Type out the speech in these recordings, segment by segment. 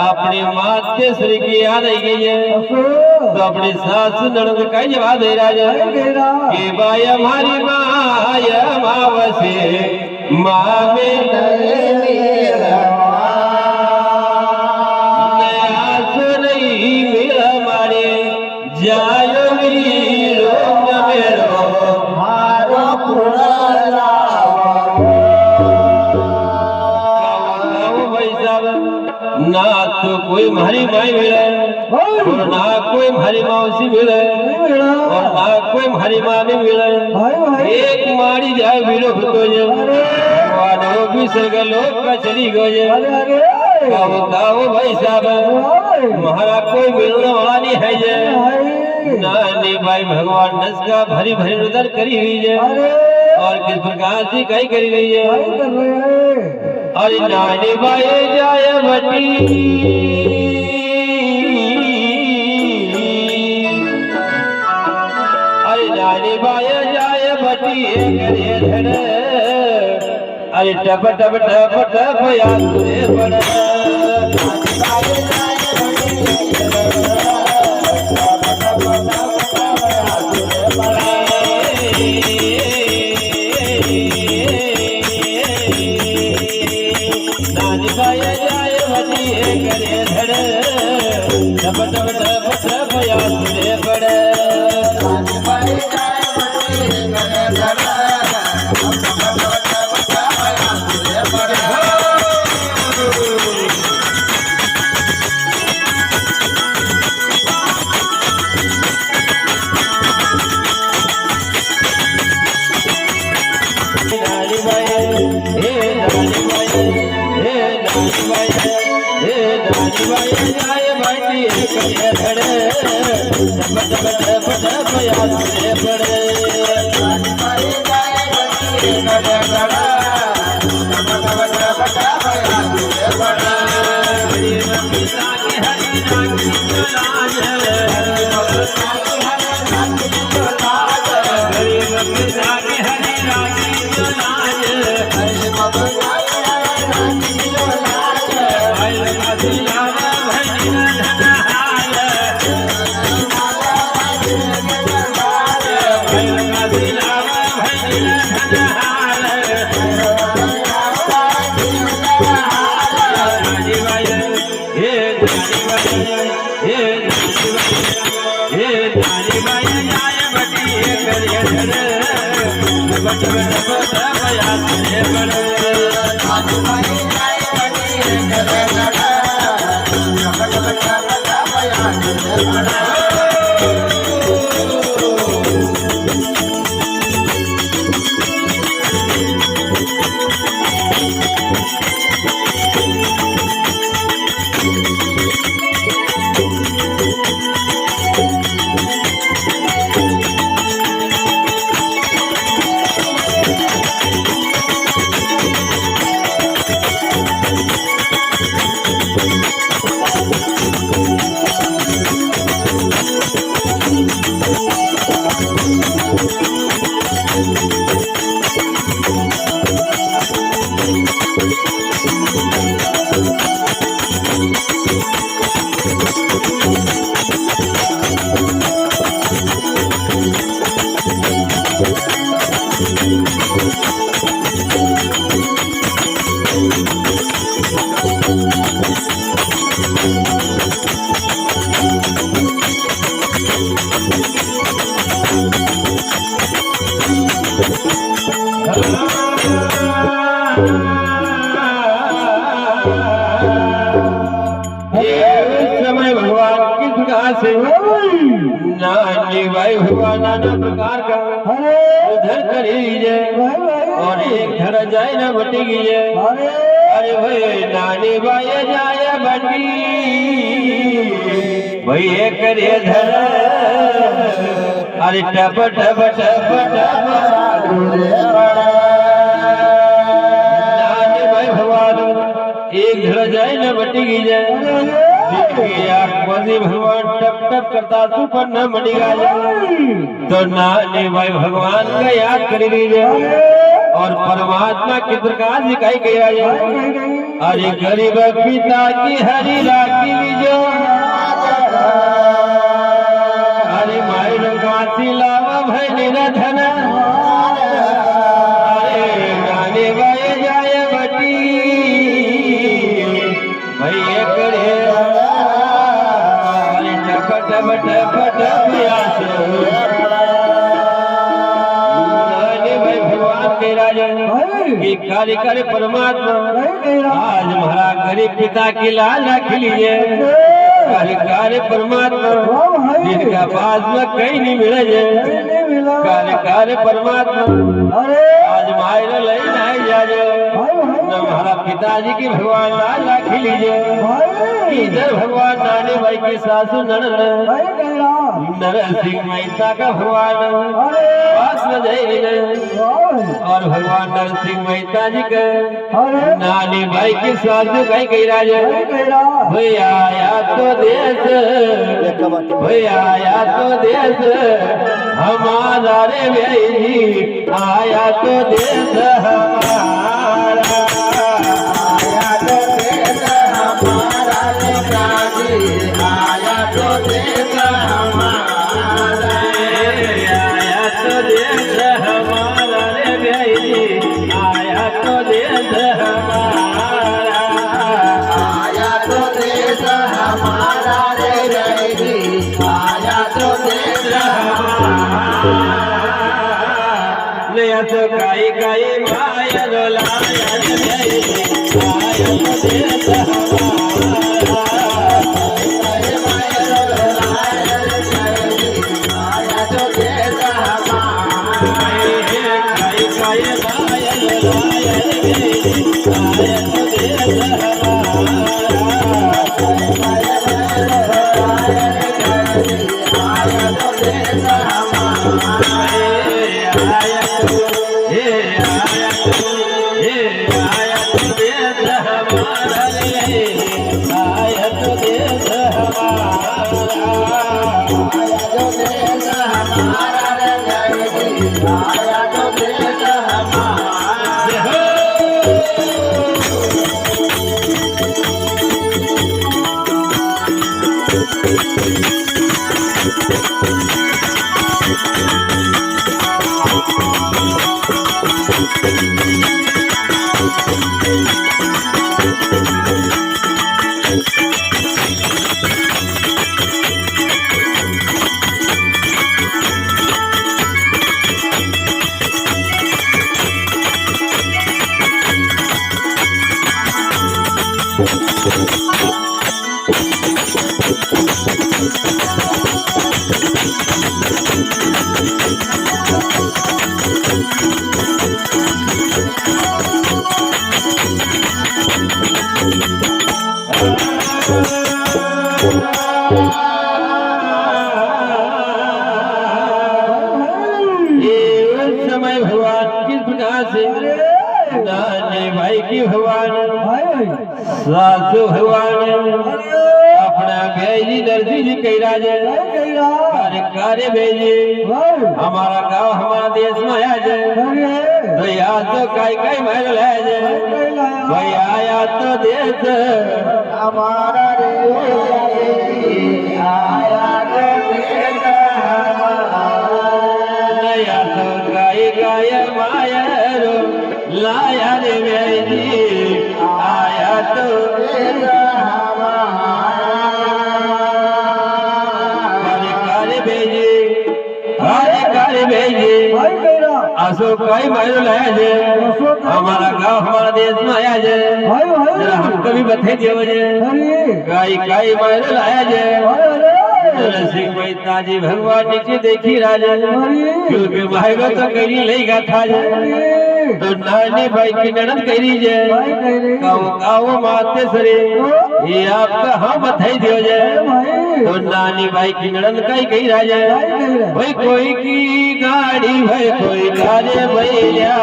अपने माते श्री की याद आई गई है तो अपने सास ननद का जवाब दे राजा कि भाई हमारी माया मावसे माँ में नया सो नहीं मेरा मारे जायो मीरो मेरो मारो ना तो कोई मारी माई मिले और ना कोई मारी मौसी मिले और ना कोई मारी मामी मिले एक मारी जाए वीरो तो जे वालो भी सरगलो कचरी गोजे काओ भाई साहब महारा कोई मिलने वाला नहीं है जे नानी भाई भगवान नस का भरी भरी रुदर करी हुई है और किस प्रकार से कई करी गई है अरे नानी भाई जाय बटी अरे नानी भाई जाय बटी करे धड़ अरे टप टप टप टप याद से पड़ नानी भाई भगवान नाना प्रकार का उधर कर लीजिए और एक धरा जाए ना बटी कीजिए। अरे भाई नानी भाई जाए बटी भाई एक करे धरा। अरे टप टप टप टप नानी भाई भगवान एक धरा जाए ना बटी कीजिए। भगवान टप टप करता तू पर न मटी गाजा तो नानी भाई भगवान का याद कर लीजिए और परमात्मा की प्रकार दिखाई गया। अरे गरीब पिता की हरी राखी जो अरे मायर काशी लावा भाई निरधन। अरे नानी भाई जाए बटी भाई करे भाई भगवान के राजा की कार्य करे परमात्मा। आज महाराज गरीब पिता की लाल रख लीजिए कार्य परमात्मा जिनका पास में कहीं नहीं मिले कार्य परमात्मा। आज मायरा लई नहीं जा हमारा पिताजी की भगवान लाल रख लीजिए। इधर भगवान नानी भाई की सासू नरसिंह मेहता का भगवान पास में जाए और भगवान नरसिंह मेहता जी के नानी भाई की सासू कहीं कही राजा भैया आया तो देश भैया आया तो देश हमारा रे भाई आया तो देश हमारा आया तो देश हमारा आया तो देश हमारा रे भाई आया तो देश हमारा आया तो देश हमारा रे भाई आया तो देश हमारा नया तो काई काई माया रोलाया रे भाई आया तो देश हमारा समय भगवान किस प्रकार से नानी भाई की भगवान सासू भगवान अपना भेजी नरसिंह जी कही राजे कार्य भेजी हमारा गांव हमारा देश में आया जाए तो यहाँ तो कई कई महल है जाए भाई आया तो देश हमारा आया नया तो गाय गाय माया रो लाया रे भेजी आया तो अशोक भाई महल लाया जाए हमारा गांव हमारा देश में आया जाए हम कभी बथे दिए गाय गाय महल लाया जाए नरसिंह मेहता जी भगवान नीचे देखी राजा क्योंकि भाईगो तो करी लेगा था तो नानी भाई की ननद करी जाए काओ माते सरे ये आपका हाँ बधाई दियो जाए तो नानी भाई की ननद कही राजा भाई कोई की गाड़ी भाई कोई गाड़ी भैया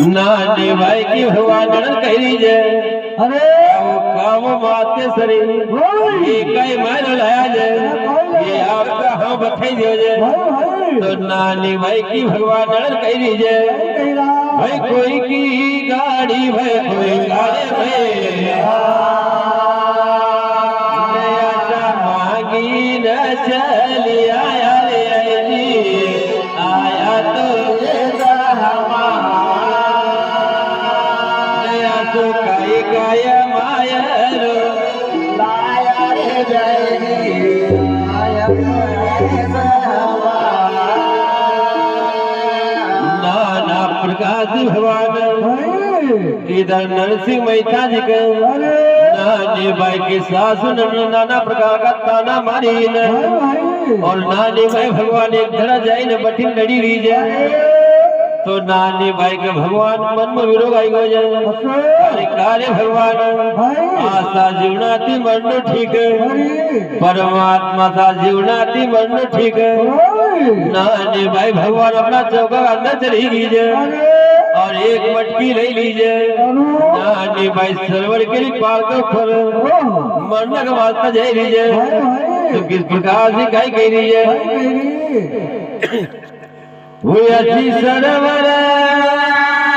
नानी भाई की भगवान कही जाए अरे काम माते सरी ये कई मार लाया जाए ये आपका हाँ बधाई दियो जाए तो नानी भाई की भगवान कही जाए भाई कोई की गाड़ी भाई कोई गाड़ी भैया मांगी न चली आया रे आया तो काय मायरो लाया रे जय नाना प्रकाश भगवान इधर नरसिंह मेहता जी के नानी भाई की सासु नाना प्रकार का ताना मारी न और नानी भाई भगवान एक धड़ा जाए न बठी लड़ी ली जाए तो नानी भाई के भगवान मन में विरोध आई हो जाए अरे कार्य भगवान आशा जीवनाती मन ठीक परमात्मा सा जीवनाती मन ठीक नानी भाई भगवान अपना चौका अंदर चली लीजिए और एक मटकी ले लीजिए नानी भाई सरवर के लिए पाल को फल मरने का वास्ता जाए लीजिए तो किस प्रकार से कही कही लीजिए वो अच्छी सरवर